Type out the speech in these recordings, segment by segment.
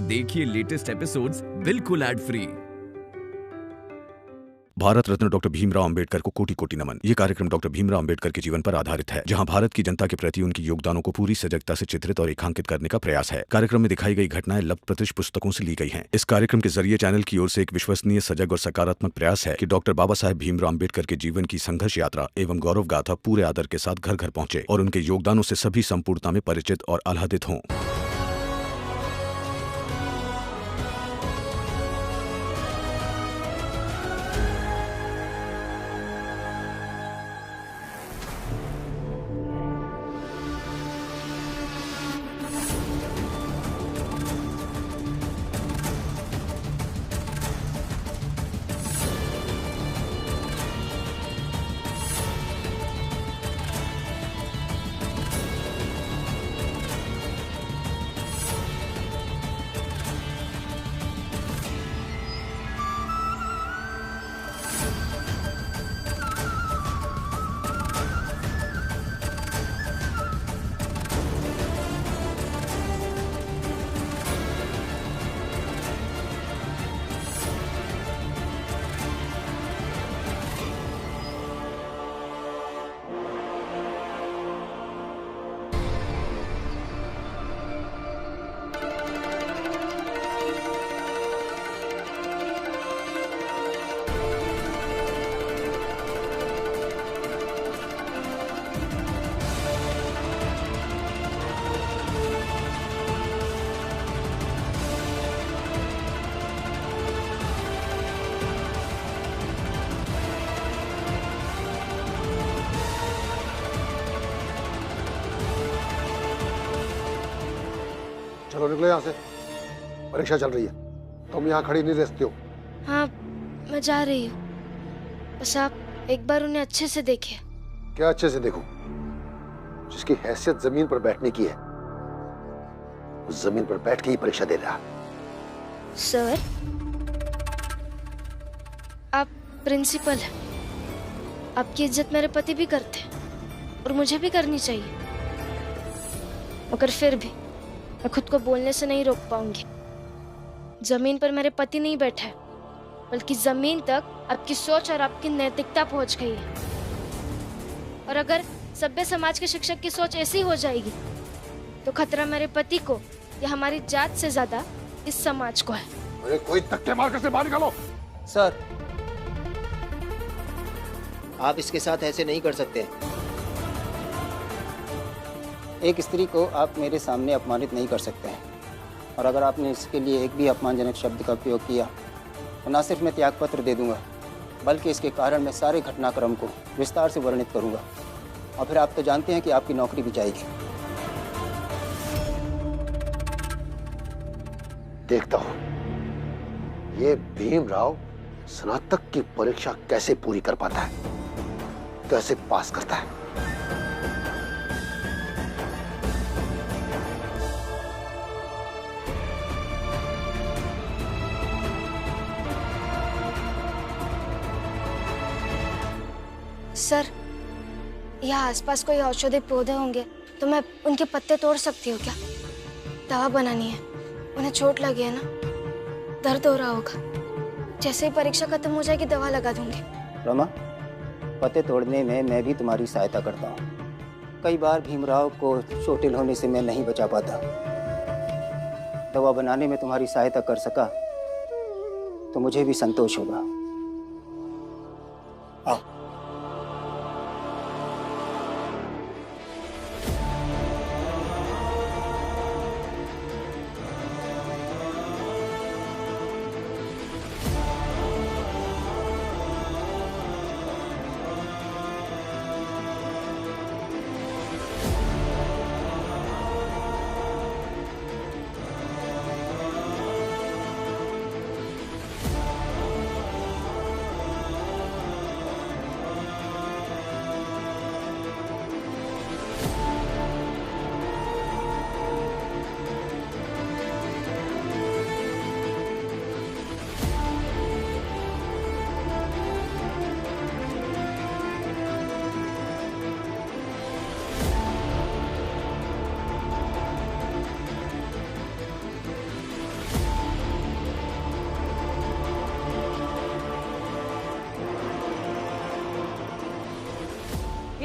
देखिए latest episodes बिल्कुल ad free. Bharat Ratna doctor Bhimrao Ambedkar को कोटि कोटि नमन। ये कार्यक्रम डॉक्टर भीमराव अंबेडकर के जीवन पर आधारित है, जहां भारत की जनता के प्रति उनके योगदानों को पूरी सजगता से चित्रित और रेखांकित करने का प्रयास है। कार्यक्रम में दिखाई गई घटनाएं लब्ध-प्रतिष्ठ पुस्तकों से ली गई हैं। इस कार्यक्रम के जरिए चैनल की ओर से एक विश्वसनीय, सजग और सकारात्मक प्रयास है कि डॉक्टर बाबा साहेब भीमराव अंबेडकर के जीवन की संघर्ष यात्रा एवं गौरव गाथा पूरे आदर के साथ घर घर पहुंचे और उनके योगदानों से सभी संपूर्णता में परिचित और आह्लादित हों। चलो निकलो यहाँ से, परीक्षा चल रही है, तुम यहाँ खड़ी नहीं रह सकती हो। हाँ मैं जा रही हूँ, बस आप एक बार उन्हें अच्छे से देखें। क्या अच्छे से देखूं? जिसकी हैसियत जमीन पर बैठने की है, उस जमीन पर बैठ के ही परीक्षा दे रहा। सर, आप प्रिंसिपल हैं, आपकी इज्जत मेरे पति भी करते हैं और मुझे भी करनी चाहिए, मगर फिर भी मैं खुद को बोलने से नहीं रोक पाऊंगी। जमीन पर मेरे पति नहीं बैठा है, बल्कि जमीन तक आपकी सोच और आपकी नैतिकता पहुंच गई है। और अगर सभ्य समाज के शिक्षक की सोच ऐसी हो जाएगी तो खतरा मेरे पति को या हमारी जात से ज्यादा इस समाज को है। अरे कोई धक्के मार से बाहर निकालो। सर, आप इसके साथ ऐसे नहीं कर सकते। एक स्त्री को आप मेरे सामने अपमानित नहीं कर सकते हैं, और अगर आपने इसके लिए एक भी अपमानजनक शब्द का प्रयोग किया तो न सिर्फ मैं त्यागपत्र दे दूंगा, बल्कि इसके कारण मैं सारे घटनाक्रम को विस्तार से वर्णित करूंगा, और फिर आप तो जानते हैं कि आपकी नौकरी भी जाएगी। देखता हूं ये भीमराव स्नातक की परीक्षा कैसे पूरी कर पाता है, कैसे पास करता है। सर, यहाँ आसपास कोई औषधि पौधे होंगे तो मैं उनके पत्ते तोड़ सकती हूँ क्या? दवा बनानी है, उन्हें चोट लगी है ना, दर्द हो रहा होगा। जैसे ही परीक्षा खत्म हो जाएगी दवा लगा दूंगी। रमा, पत्ते तोड़ने में मैं भी तुम्हारी सहायता करता हूँ। कई बार भीमराव को चोटिल होने से मैं नहीं बचा पाता। दवा बनाने में तुम्हारी सहायता कर सका तो मुझे भी संतोष होगा। आओ।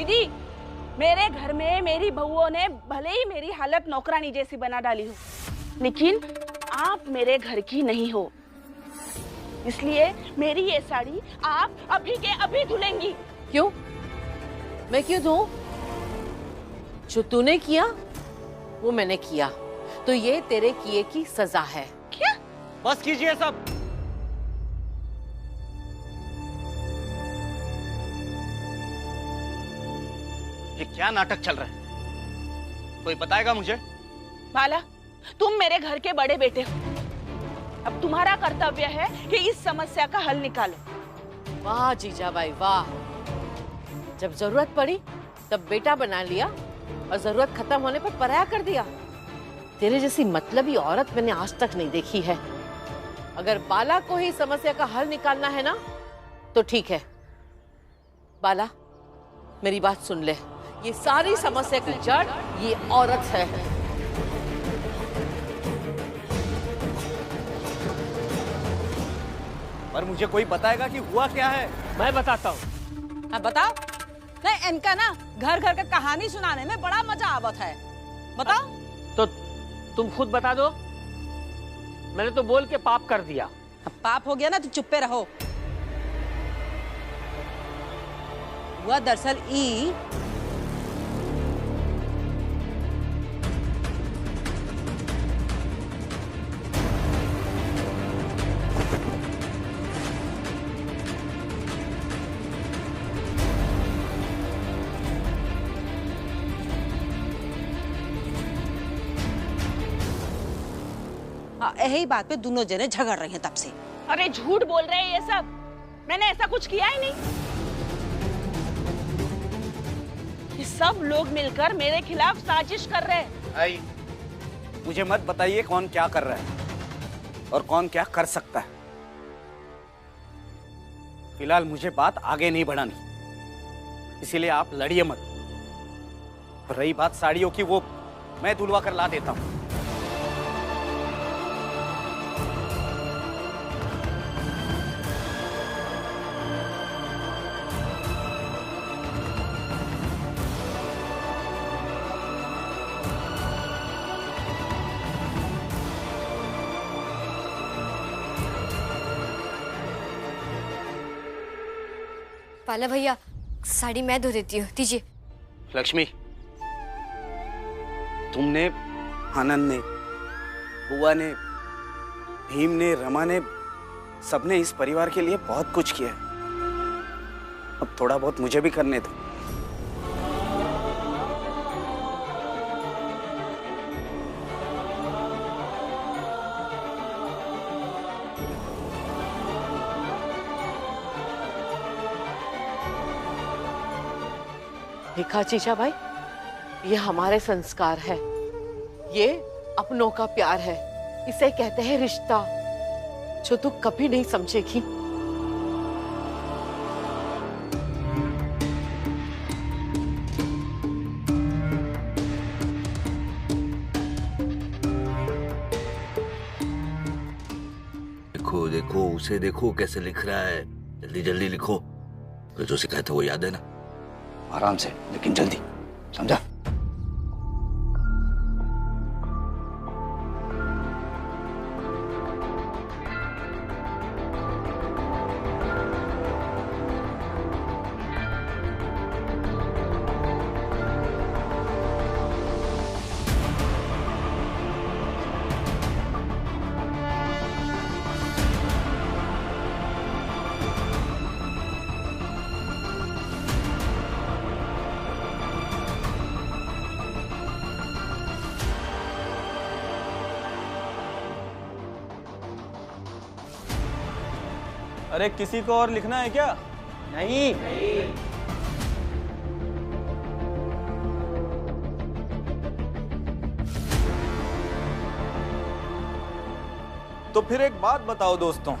दीदी, मेरे घर में मेरी बहुओं ने भले ही मेरी हालत नौकरानी जैसी बना डाली हो, लेकिन आप मेरे घर की नहीं हो, इसलिए मेरी ये साड़ी आप अभी के अभी धुलेंगी। क्यों? मैं क्यों धोऊं? जो तूने किया वो मैंने किया, तो ये तेरे किए की सजा है। क्या? बस कीजिए सब। ये क्या नाटक चल रहा है? कोई बताएगा मुझे? बाला, तुम मेरे घर के बड़े बेटे हो, अब तुम्हारा कर्तव्य है कि इस समस्या का हल निकालो। वाह जीजाबाई वाह, जब जरूरत पड़ी तब बेटा बना लिया और जरूरत खत्म होने पर पराया कर दिया। तेरे जैसी मतलबी औरत मैंने आज तक नहीं देखी है। अगर बाला को ही समस्या का हल निकालना है ना तो ठीक है। बाला, मेरी बात सुन ले, ये सारी समस्या की जड़ ये औरत है। पर मुझे कोई बताएगा कि हुआ क्या है? मैं बताता हूँ। हाँ बताओ। नहीं, इनका ना घर घर का कहानी सुनाने में बड़ा मजा आवत है। बताओ। तो तुम खुद बता दो। मैंने तो बोल के पाप कर दिया। अब पाप हो गया ना तो चुप्पे रहो। हुआ दरअसल यही बात पे दोनों जने झगड़ रहे हैं तब से। अरे झूठ बोल रहे हैं ये सब, मैंने ऐसा कुछ किया ही नहीं। ये सब लोग मिलकर मेरे खिलाफ साजिश कर रहे हैं। आई, मुझे मत बताइए कौन क्या कर रहा है और कौन क्या कर सकता है। फिलहाल मुझे बात आगे नहीं बढ़ानी, इसीलिए आप लड़िए मत। रही बात साड़ियों की, वो मैं धुलवा कर ला देता हूं। पाला भैया, साड़ी मैं धो देती हूँ, दीजिए। लक्ष्मी, तुमने, आनंद ने, बुआ ने, भीम ने, रमा ने, सबने इस परिवार के लिए बहुत कुछ किया है। अब थोड़ा बहुत मुझे भी करने दो। देखा जीजाबाई, ये हमारे संस्कार है, ये अपनों का प्यार है, इसे कहते हैं रिश्ता, जो तू कभी नहीं समझेगी। देखो देखो, उसे देखो कैसे लिख रहा है। जल्दी जल्दी लिखो, जो सिखाया था वो याद है ना? आराम से, लेकिन जल्दी, समझा? अरे किसी को और लिखना है क्या? नहीं। तो फिर एक बात बताओ दोस्तों,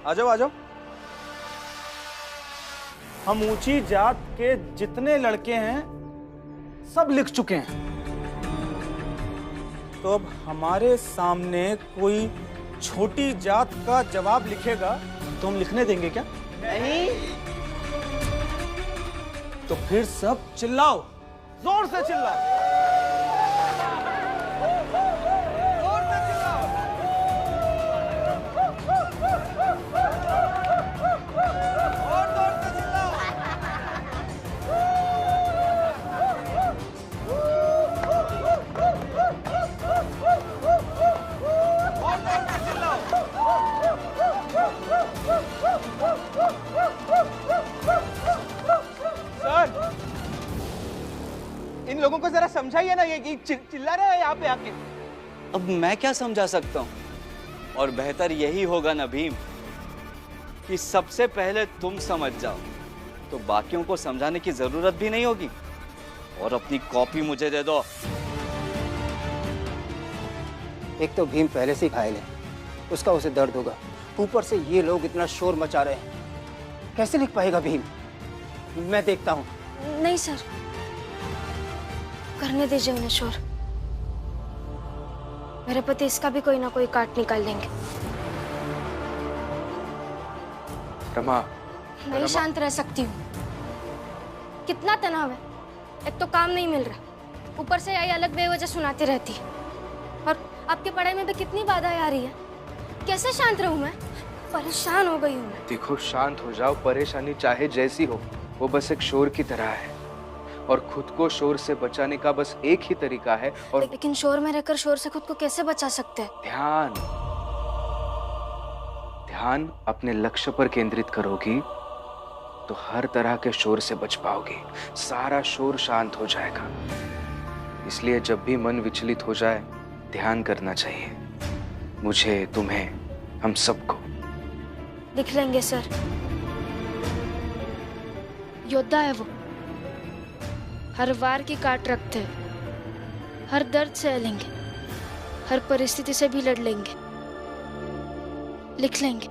आ जाओ आ जाओ। हम ऊंची जात के जितने लड़के हैं सब लिख चुके हैं, तो अब हमारे सामने कोई छोटी जात का जवाब लिखेगा तो हम लिखने देंगे क्या? नहीं तो फिर सब चिल्लाओ, जोर से चिल्लाओ। इन लोगों को जरा समझाइए ना, ये चिल्ला रहे हैं यहाँ पे आके। अब मैं क्या समझा सकता हूँ? और बेहतर यही होगा ना भीम कि सबसे पहले तुम समझ जाओ, तो बाकियों को समझाने की जरूरत भी नहीं होगी। और अपनी कॉपी मुझे दे दो। एक तो भीम पहले से ही घायल है, उसका उसे दर्द होगा, ऊपर से ये लोग इतना शोर मचा रहे हैं, कैसे लिख पाएगा भीम? मैं देखता हूँ। नहीं सर, करने दीजिए उन्हें शोर। मेरे पति इसका भी कोई ना कोई काट निकाल देंगे। रमा, नहीं शांत रह सकती हूँ। कितना तनाव है, एक तो काम नहीं मिल रहा, ऊपर से आई अलग बेवजह सुनाती रहती है। और आपकी पढ़ाई में भी कितनी बाधाएं आ रही है, कैसे शांत रहूं मैं? परेशान हो गई हूँ मैं। देखो शांत हो जाओ, परेशानी चाहे जैसी हो वो बस एक शोर की तरह है, और खुद को शोर से बचाने का बस एक ही तरीका है। और लेकिन शोर में रहकर शोर से खुद को कैसे बचा सकते हैं? ध्यान, ध्यान अपने लक्ष्य पर केंद्रित करोगी तो हर तरह के शोर से बच पाओगी, सारा शोर शांत हो जाएगा। इसलिए जब भी मन विचलित हो जाए ध्यान करना चाहिए, मुझे, तुम्हें, हम सबको। लिख लेंगे सर। योद्धा है वो, हर वार की काट रखते हैं, हर दर्द से लेंगे, हर परिस्थिति से भी लड़ लेंगे। लिख लेंगे।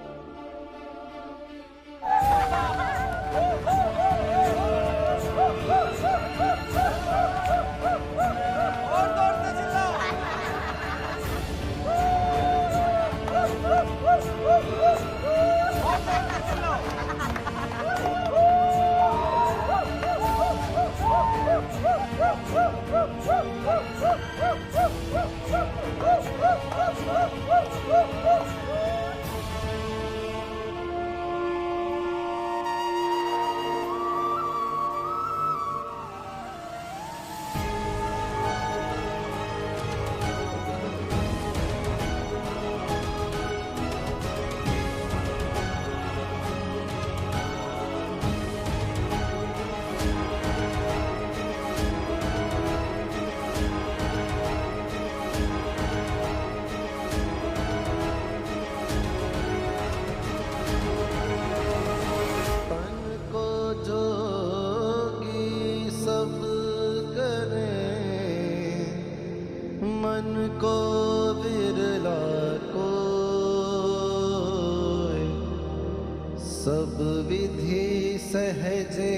सब विधि सहजे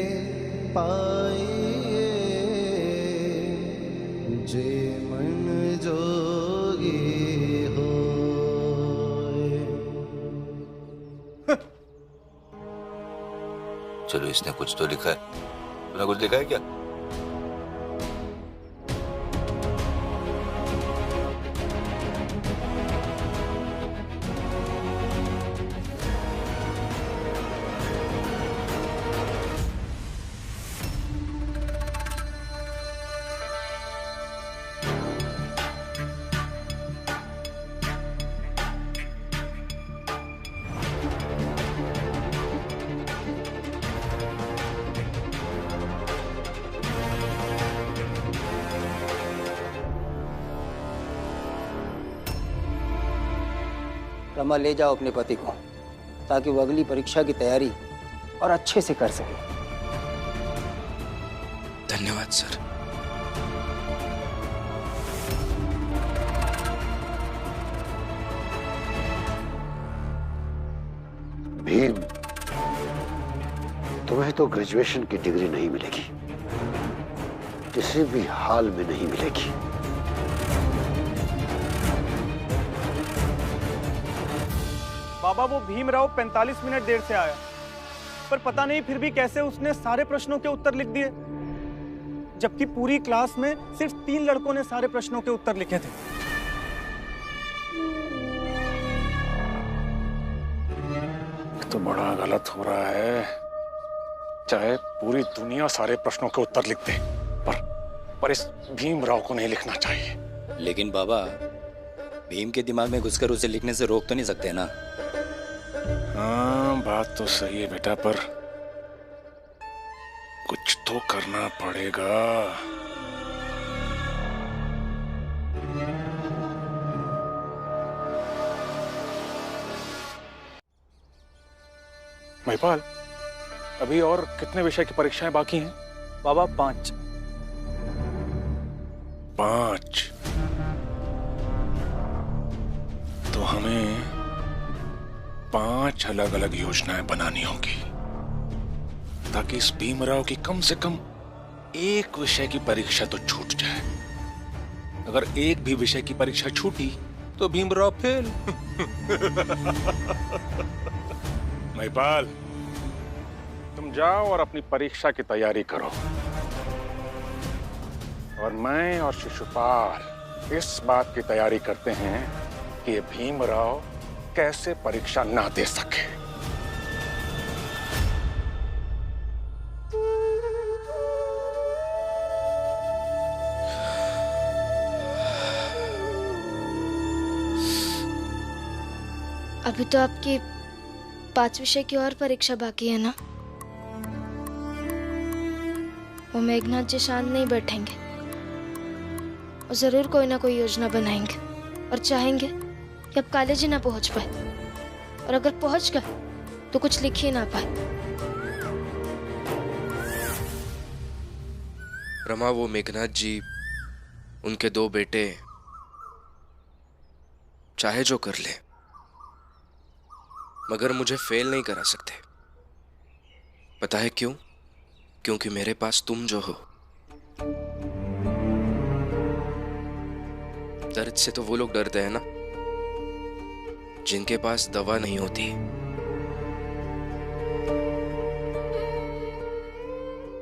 पाइए, जे मन जोगी होए। चलो, इसने कुछ तो लिखा है। तूने कुछ लिखा है क्या? रमा, ले जाओ अपने पति को ताकि वो अगली परीक्षा की तैयारी और अच्छे से कर सके। धन्यवाद सर। भीम, तुम्हें तो ग्रेजुएशन की डिग्री नहीं मिलेगी, किसी भी हाल में नहीं मिलेगी। बाबा, वो भीमराव 45 मिनट देर से आया। पर पता नहीं फिर भी कैसे उसने सारे प्रश्नों के उत्तर लिख दिए, जबकि पूरी क्लास में सिर्फ 3 लड़कों ने सारे प्रश्नों के उत्तर लिखे थे। तो बड़ा गलत हो रहा है। चाहे पूरी दुनिया सारे प्रश्नों के उत्तर लिख दे, पर इस भीमराव को नहीं लिखना चाहिए। लेकिन बाबा, भीम के दिमाग में घुसकर उसे लिखने से रोक तो नहीं सकते ना? हाँ, बात तो सही है बेटा, पर कुछ तो करना पड़ेगा। महिपाल, अभी और कितने विषय की परीक्षाएं बाकी हैं? बाबा 5। 5? तो हमें 5 अलग अलग योजनाएं बनानी होंगी ताकि इस भीमराव की कम से कम एक विषय की परीक्षा तो छूट जाए। अगर एक भी विषय की परीक्षा छूटी तो भीमराव फेल। महिपाल, तुम जाओ और अपनी परीक्षा की तैयारी करो, और मैं और शिशुपाल इस बात की तैयारी करते हैं कि ये भीमराव कैसे परीक्षा ना दे सके। अभी तो आपकी 5 विषय की और परीक्षा बाकी है ना? वो मेघनाथ जी शांत नहीं बैठेंगे और जरूर कोई ना कोई योजना बनाएंगे और चाहेंगे कि अब कॉलेज ही ना पहुंच पाए, और अगर पहुंच गए तो कुछ लिख ही ना पाए। रमा, वो मेघनाथ जी, उनके 2 बेटे, चाहे जो कर ले, मगर मुझे फेल नहीं करा सकते। पता है क्यों? क्योंकि मेरे पास तुम जो हो। दर्द से तो वो लोग डरते हैं ना जिनके पास दवा नहीं होती।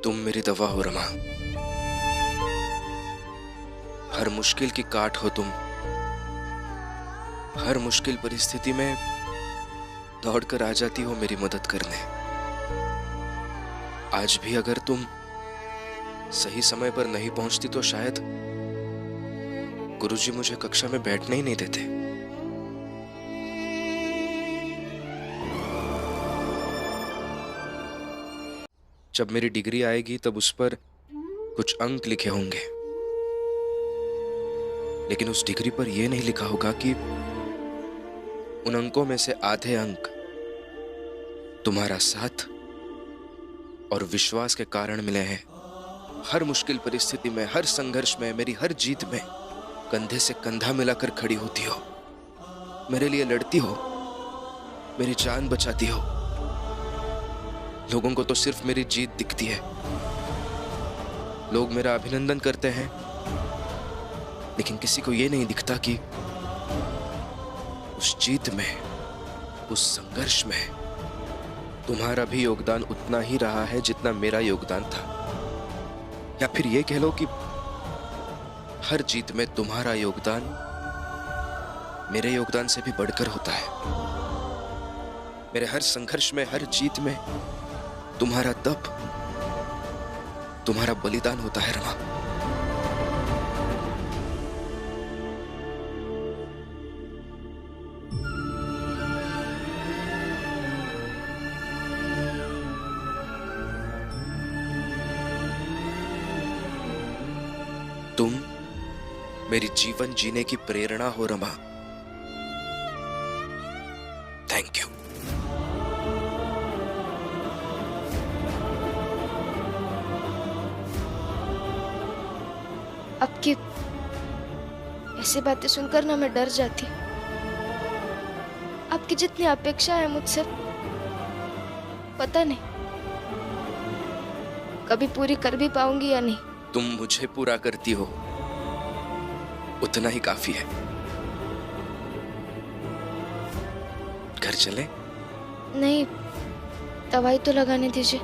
तुम मेरी दवा हो रमा। हर मुश्किल की काट हो तुम। हर मुश्किल परिस्थिति में दौड़कर आ जाती हो मेरी मदद करने। आज भी अगर तुम सही समय पर नहीं पहुंचती तो शायद गुरुजी मुझे कक्षा में बैठने ही नहीं देते। जब मेरी डिग्री आएगी तब उस पर कुछ अंक लिखे होंगे, लेकिन उस डिग्री पर यह नहीं लिखा होगा कि उन अंकों में से आधे अंक तुम्हारा साथ और विश्वास के कारण मिले हैं। हर मुश्किल परिस्थिति में, हर संघर्ष में, मेरी हर जीत में कंधे से कंधा मिलाकर खड़ी होती हो, मेरे लिए लड़ती हो, मेरी जान बचाती हो। लोगों को तो सिर्फ मेरी जीत दिखती है। लोग मेरा अभिनंदन करते हैं, लेकिन किसी को यह नहीं दिखता कि उस जीत में, उस संघर्ष में तुम्हारा भी योगदान उतना ही रहा है जितना मेरा योगदान था। या फिर यह कह लो कि हर जीत में तुम्हारा योगदान मेरे योगदान से भी बढ़कर होता है। मेरे हर संघर्ष में, हर जीत में तुम्हारा तप, तुम्हारा बलिदान होता है रमा। तुम मेरी जीवन जीने की प्रेरणा हो रमा। Thank you. आपकी ऐसी बातें सुनकर ना मैं डर जाती। आपकी जितनी अपेक्षा है मुझसे, पता नहीं कभी पूरी कर भी पाऊंगी या नहीं। तुम मुझे पूरा करती हो उतना ही काफी है। घर चले? नहीं, दवाई तो लगाने दीजिए।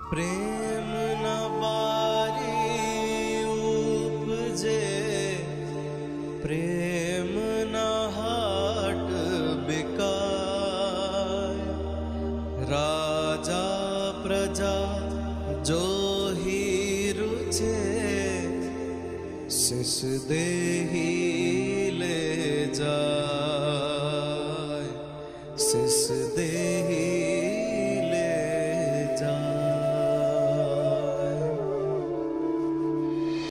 प्रेम न बारी उपजे, प्रेम न हाट बिकाय, राजा प्रजा जो ही रुचे, सिस देही